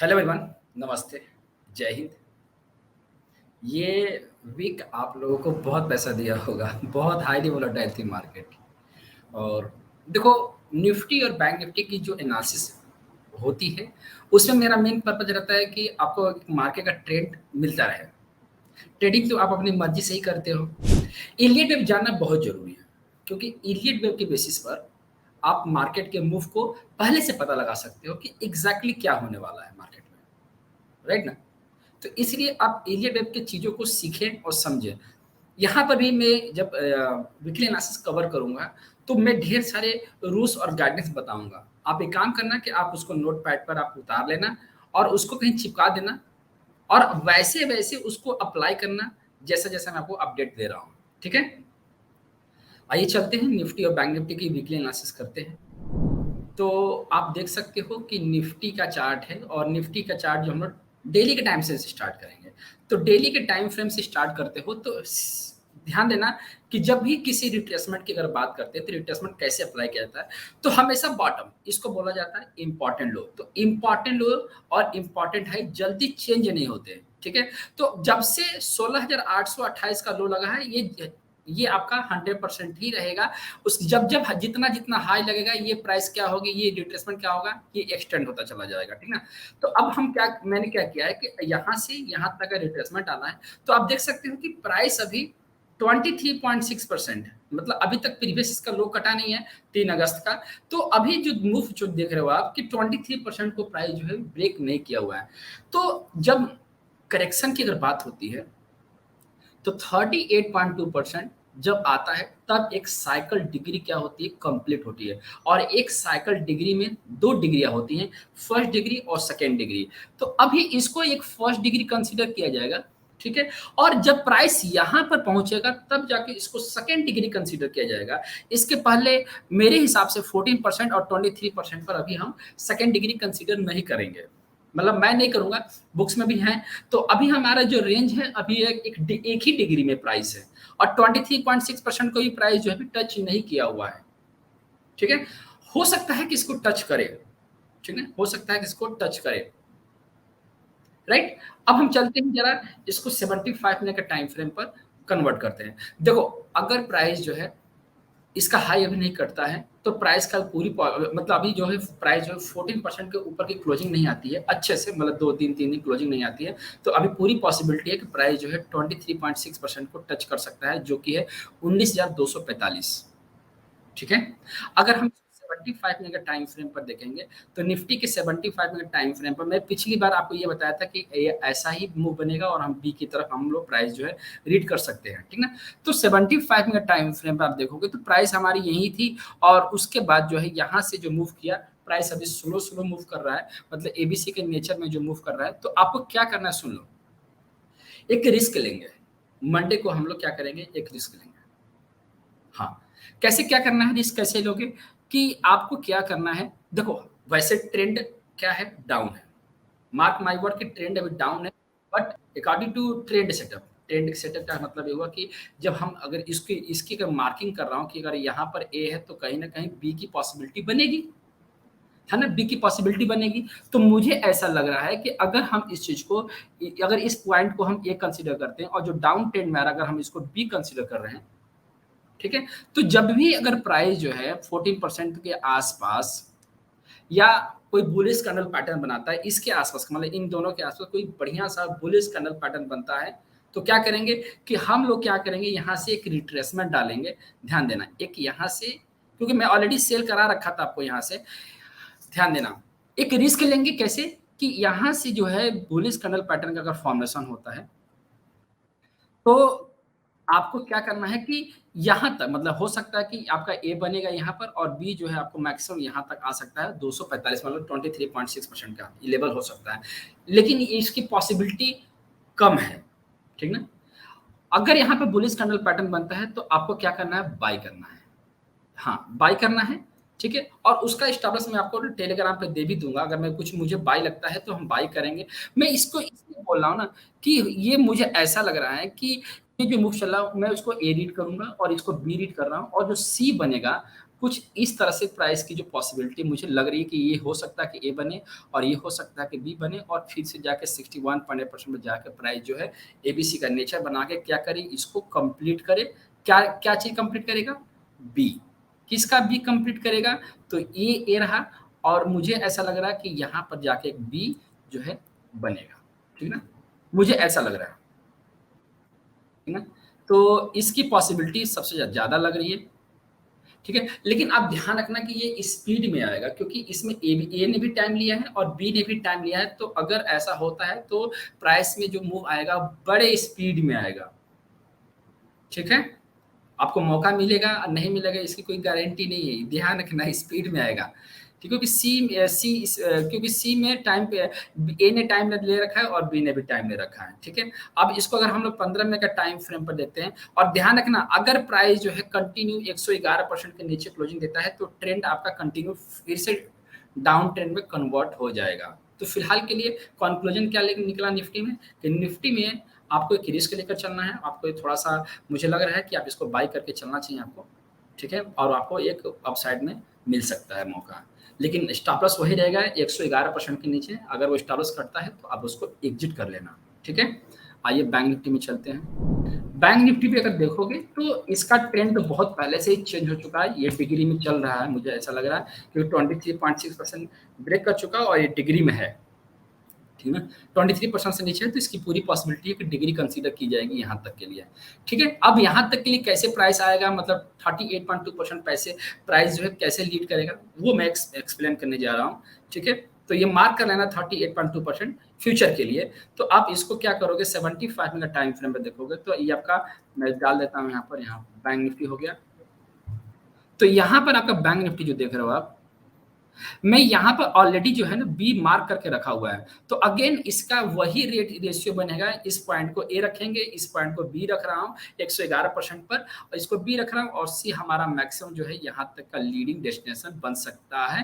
Hello everyone, नमस्ते, जय हिंद। ये वीक आप लोगों को बहुत पैसा दिया होगा, बहुत हाईली वोलेटाइल थी मार्केट। और देखो, निफ्टी और बैंक निफ्टी की जो एनालिसिस होती है, उसमें मेरा मेन पर्पज़ रहता है कि आपको एक मार्केट का ट्रेंड मिलता रहे। ट्रेडिंग तो आप अपनी मर्ज़ी से ही करते हो। इलियट वेव जानना बहुत ज़रूरी है, क्योंकि इलियट वेव के बेसिस पर आप मार्केट के मूव को पहले से पता लगा सकते हो कि एग्ज़ैक्टली क्या होने वाला है मार्केट में, राइट ना? तो इसलिए आप एरिया वेब की चीज़ों को सीखें और समझें। यहाँ पर भी मैं जब वीकली एनालिसिस कवर करूँगा, तो मैं ढेर सारे रूल्स और गाइडेंस बताऊँगा। आप एक काम करना कि आप उसको नोटपैड पर आप उतार लेना और उसको कहीं चिपका देना और वैसे-वैसे उसको अप्लाई करना, जैसा-जैसा मैं आपको अपडेट दे रहा हूँ। ठीक है? आइए चलते हैं निफ्टी और बैंक निफ्टी की वीकली एनालिसिस करते हैं। तो आप देख सकते हो कि निफ्टी का चार्ट है और निफ्टी का चार्ट जो हम लोग डेली के टाइम से स्टार्ट करेंगे। तो डेली के टाइम फ्रेम से स्टार्ट करते हो तो ध्यान देना कि जब भी किसी रिट्रेसमेंट की अगर बात करते हैं तो रिट्रेसमेंट कैसे अप्लाई किया जाता है, तो हमेशा बॉटम इसको बोला जाता है इंपॉर्टेंट लो। तो इंपॉर्टेंट लो और इंपॉर्टेंट हाई जल्दी चेंज नहीं होते, ठीक है? तो जब से 16,828 का लो लगा है, ये आपका 100% ही रहेगा। उस जब जितना जितना हाई लगेगा, ये प्राइस क्या होगी, ये रिट्रेसमेंट क्या होगा, ये एक्सटेंड होता चला जाएगा, ठीक ना? तो अब मैंने क्या किया है कि यहाँ से यहाँ तक का रिट्रेसमेंट आना है। तो आप देख सकते हो कि प्राइस अभी 23.6%, मतलब अभी तक प्रीवियस इसका लो कटा नहीं है 3 अगस्त का। तो अभी जो मूव जो देख रहे हो आप कि 23% को प्राइस जो है ब्रेक नहीं किया हुआ है। तो जब करेक्शन की अगर बात होती है, तो 38.2% जब आता है, तब एक साइकिल डिग्री क्या होती है, कंप्लीट होती है। और एक साइकिल डिग्री में 2 डिग्रियाँ होती हैं, फर्स्ट डिग्री और सेकंड डिग्री। तो अभी इसको एक फर्स्ट डिग्री कंसीडर किया जाएगा, ठीक है? और जब प्राइस यहाँ पर पहुँचेगा, तब जाके इसको सेकंड डिग्री कंसीडर किया जाएगा। इसके पहले मेरे हिसाब से 14% और 23% पर अभी हम सेकंड डिग्री कंसीडर नहीं करेंगे। मतलब मैं नहीं करूँगा, बुक्स में भी हैं। तो अभी हमारा जो रेंज है, अभी एक ही डिग्री में प्राइस है और 23.6% को भी प्राइस जो है टच नहीं किया हुआ है, ठीक है? हो सकता है कि इसको टच करे, ठीक है? हो सकता है कि इसको टच करे, राइट? अब हम चलते हैं जरा इसको 75 मिनट के टाइम फ्रेम पर कन्वर्ट करते हैं। देखो, अगर प्राइस जो है इसका हाई अभी नहीं कटता है, तो प्राइस का मतलब अभी जो है प्राइस जो है 14% के ऊपर की क्लोजिंग नहीं आती है अच्छे से, मतलब 2 3 दिन क्लोजिंग नहीं आती है। तो अभी पूरी पॉसिबिलिटी है कि प्राइस जो है 23.6% को टच कर सकता है, जो कि है 19,245, ठीक है? अगर हम 75 मिनट का टाइम फ्रेम पर देखेंगे, तो निफ्टी के 75 मिनट टाइम फ्रेम पर मैं पिछली बार आपको ये बताया था कि ये ऐसा ही मूव बनेगा और हम बी की तरफ हम लोग प्राइस जो है रीड कर सकते हैं, ठीक ना? तो 75 मिनट टाइम फ्रेम पर आप देखोगे तो प्राइस हमारी यही थी और उसके बाद जो है यहाँ से जो मूव किया, प्राइस अभी स्लो मूव कर रहा है, मतलब एबीसी के नेचर में जो मूव कर रहा है। तो आपको क्या करना है, सुन लो। एक रिस्क लेंगे, मंडे को हम लोग क्या करेंगे, एक रिस्क लेंगे। हाँ, कैसे क्या करना है, रिस्क कैसे लोगे कि आपको क्या करना है, देखो वैसे ट्रेंड क्या है, डाउन है। मार्क माय वर्ड कि ट्रेंड अभी डाउन है, but according to trend setup का मतलब ये हुआ कि जब हम अगर इसकी अगर मार्किंग कर रहा हूँ कि अगर यहाँ पर ए है, तो कहीं न कहीं बी की पॉसिबिलिटी बनेगी, है ना? बी की पॉसिबिलिटी बनेगी। तो मुझे ऐसा लग रहा है कि अगर हम इस चीज़ को अगर इस पॉइंट को हम ए कंसीडर करते हैं और जो डाउन ट्रेंड में आ रहा है, अगर हम इसको बी कंसीडर कर रहे हैं, ठीक है? तो जब भी अगर प्राइस जो है 14% के आसपास या कोई बुलिश कैंडल पैटर्न बनाता है, इसके आसपास मतलब इन दोनों के आसपास कोई बढ़िया सा बुलिश कैंडल पैटर्न बनता है, तो क्या करेंगे कि हम लोग क्या करेंगे, यहाँ से एक रिट्रेसमेंट डालेंगे। ध्यान देना, एक यहाँ से, क्योंकि मैं ऑलरेडी सेल करा रखा था आपको यहाँ से, ध्यान देना। एक रिस्क लेंगे कैसे कि यहाँ से जो है बुलिश कैंडल पैटर्न का अगर फॉर्मेशन होता है, तो आपको क्या करना है कि यहाँ तक, मतलब हो सकता है कि आपका ए बनेगा यहाँ पर और बी जो है आपको मैक्सिमम यहाँ तक आ सकता है 245, मतलब 23.6% का ये लेवल हो सकता है। लेकिन इसकी पॉसिबिलिटी कम है, ठीक ना? अगर यहाँ पे बुलिश कैंडल पैटर्न बनता है, तो आपको क्या करना है, बाय करना है। हाँ, बाय करना है, ठीक है? और उसका स्टेटस मैं आपको टेलीग्राम पे दे भी दूँगा, अगर मैं कुछ मुझे बाय लगता है तो हम बाय करेंगे। मैं इसको इसलिए बोल रहा हूँ ना कि ये मुझे ऐसा लग रहा है कि ये जो मूव चल रहा है, मैं उसको ए रीड करूँगा और इसको बी रीड कर रहा हूँ और जो सी बनेगा, कुछ इस तरह से प्राइस की जो पॉसिबिलिटी मुझे लग रही है कि ये हो सकता है कि ए बने और ये हो सकता है कि बी बने और फिर से जाके 61.8% में जाके प्राइस जो है एबीसी का नेचर बना के क्या करे, इसको कंप्लीट करे। क्या क्या चीज़ कंप्लीट करेगा? बी। किसका बी कंप्लीट करेगा? तो ए रहा और मुझे ऐसा लग रहा है कि यहाँ पर जाके एक बी जो है बनेगा, ठीक ना? मुझे ऐसा लग रहा है, ठीक ना? तो इसकी पॉसिबिलिटी सबसे ज़्यादा लग रही है, ठीक है? लेकिन आप ध्यान रखना कि ये स्पीड में आएगा क्योंकि इसमें ए ने भी टाइम लिया है और बी ने भी टाइम लिया है, तो अगर ऐसा होता है तो प्राइस में जो मूव आएगा बड़े स्पीड में आएगा, ठीक है? आपको मौका मिलेगा नहीं मिलेगा इसकी कोई गारंटी नहीं है, ध्यान रखना स्पीड में आएगा। ठीक, क्योंकि क्योंकि सी में टाइम पे ए ने टाइम ले रखा है और बी ने भी टाइम ले रखा है, ठीक है। अब इसको अगर हम लोग 15 मिनट का टाइम फ्रेम पर देखते हैं और ध्यान रखना अगर प्राइस जो है कंटिन्यू 111% के नीचे क्लोजिंग देता है तो ट्रेंड आपका कंटिन्यू फिर से डाउन ट्रेंड में कन्वर्ट हो जाएगा। तो फिलहाल के लिए कंक्लूजन क्या निकला निफ्टी में कि निफ्टी में आपको एक रिस्क लेकर चलना है, आपको थोड़ा-सा मुझे लग रहा है कि आप इसको बाय करके चलना चाहिए आपको, ठीक है? और आपको एक अपसाइड में मिल सकता है मौका। लेकिन स्टॉप लॉस वही रहेगा 111% के नीचे, अगर वो स्टॉप लॉस कटता है तो आप उसको एग्ज़िट कर लेना, ठीक है? आइए बैंक निफ्टी में चलते हैं। बैंक निफ्टी भी अगर देखोगे तो इसका ट्रेंड तो बहुत पहले से ही चेंज हो चुका है, ये डिग्री में चल रहा है, मुझे ऐसा लग रहा है क्योंकि 23.6% ब्रेक कर चुका है और ये डिग्री में है। ठीक है, 23% से नीचे है तो इसकी पूरी पॉसिबिलिटी है कि डिग्री कंसीडर की जाएगी यहाँ तक के लिए, ठीक है। अब यहाँ तक के लिए कैसे प्राइस आएगा, मतलब 38.2% पैसे प्राइस जो है कैसे लीड करेगा वो मैं एक्सप्लेन करने जा रहा हूँ, ठीक है। तो ये मार्क कर लेना 38.2% फ्यूचर के लिए। तो आप इसको क्या करोगे 75 मिनट टाइम फ्रेम में देखोगे तो ये आपका मैं डाल देता हूँ यहाँ पर, यहाँ बैंक निफ्टी हो गया। तो यहाँ पर आपका बैंक निफ्टी जो देख रहे हो आप, मैं यहाँ पर ऑलरेडी जो है ना बी मार्क करके रखा हुआ है, तो अगेन इसका वही रेट रेशियो बनेगा, इस पॉइंट को ए रखेंगे, इस पॉइंट को बी रख रहा हूँ 111% पर और इसको बी रख रहा हूँ और सी हमारा मैक्सिमम जो है यहाँ तक का लीडिंग डेस्टिनेशन बन सकता है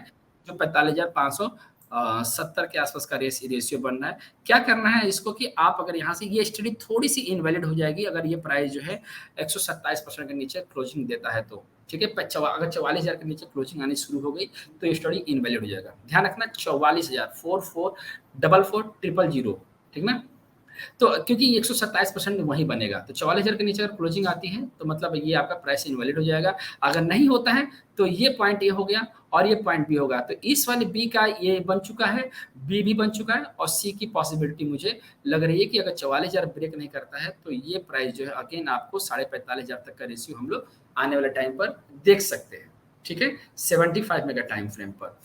जो 45,570 के आसपास का रेशियो बन रहा है। क्या करना है इसको कि आप अगर यहाँ से ये स्टडी थोड़ी सी इनवैलिड हो जाएगी अगर ये प्राइस जो है 127% के नीचे क्लोजिंग देता है तो, ठीक है। अगर 44,000 के नीचे क्लोजिंग आनी शुरू हो गई तो ये स्टडी इनवैलिड हो जाएगा। ध्यान रखना 44,000 44,444,000 ठीक ना। तो क्योंकि 127% वहीं बनेगा तो 44,000 के नीचे अगर क्लोजिंग आती है तो मतलब ये आपका प्राइस इनवैलिड हो जाएगा। अगर नहीं होता है तो ये पॉइंट ए हो गया और ये पॉइंट बी होगा। तो इस वाले बी का ये बन चुका है, बी भी बन चुका है और सी की पॉसिबिलिटी मुझे लग रही है कि अगर 44,000 ब्रेक नहीं करता है तो ये प्राइस जो है अगेन आपको 45,500 तक का रेशियो हम लोग आने वाले टाइम पर देख सकते हैं, ठीक है, 75 में का टाइम फ्रेम पर।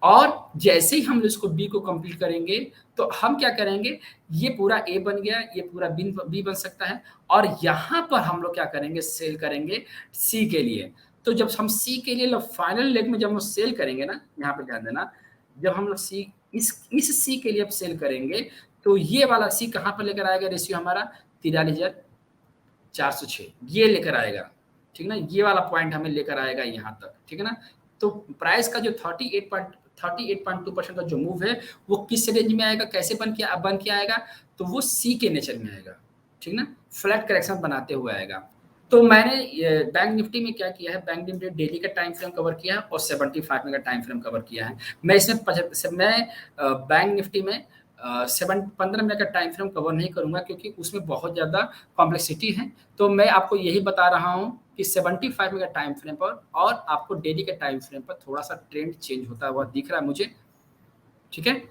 और जैसे ही हम इसको बी को कंप्लीट करेंगे तो हम क्या करेंगे, ये पूरा ए बन गया, ये पूरा बी बन सकता है और यहाँ पर हम लोग क्या करेंगे, सेल करेंगे सी के लिए। तो जब हम सी के लिए फाइनल लेग में जब हम सेल करेंगे ना, यहाँ पे ध्यान देना, जब हम लोग सी इस सी के लिए अब सेल करेंगे तो ये वाला सी कहाँ पर लेकर आएगा रेशियो हमारा 43,406 ये लेकर आएगा, ठीक ना। ये वाला पॉइंट हमें लेकर आएगा यहाँ तक, ठीक है ना। तो प्राइस का जो 38.2% का जो मूव है वो किस रेंज में आएगा, कैसे बन के आएगा, तो वो सी के नेचर में आएगा, ठीक ना, फ्लैट करेक्शन बनाते हुए आएगा। तो मैंने बैंक निफ्टी में क्या किया है, बैंक निफ्टी डेली का टाइम फ्रेम कवर किया है और 75 में का टाइम फ्रेम कवर किया है। मैं इसमें बैंक निफ्टी में 15 मिनट का टाइम फ्रेम कवर नहीं करूंगा क्योंकि उसमें बहुत ज़्यादा कॉम्प्लेक्सिटी है। तो मैं आपको यही बता रहा हूँ कि 75 का टाइम फ्रेम पर और आपको डेली के टाइम फ्रेम पर थोड़ा-सा ट्रेंड चेंज होता हुआ दिख रहा है मुझे, ठीक है।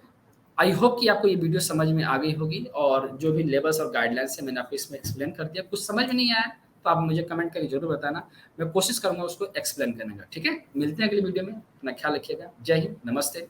आई होप कि आपको ये वीडियो समझ में आ गई होगी और जो भी लेवल्स और गाइडलाइंस है मैंने आपको इसमें एक्सप्लेन कर दिया। कुछ समझ में नहीं आया तो आप मुझे कमेंट करके ज़रूर बताना, मैं कोशिश करूँगा उसको एक्सप्लेन करने का, ठीक है। मिलते हैं अगली वीडियो में, अपना ख्याल रखिएगा। जय हिंद, नमस्ते।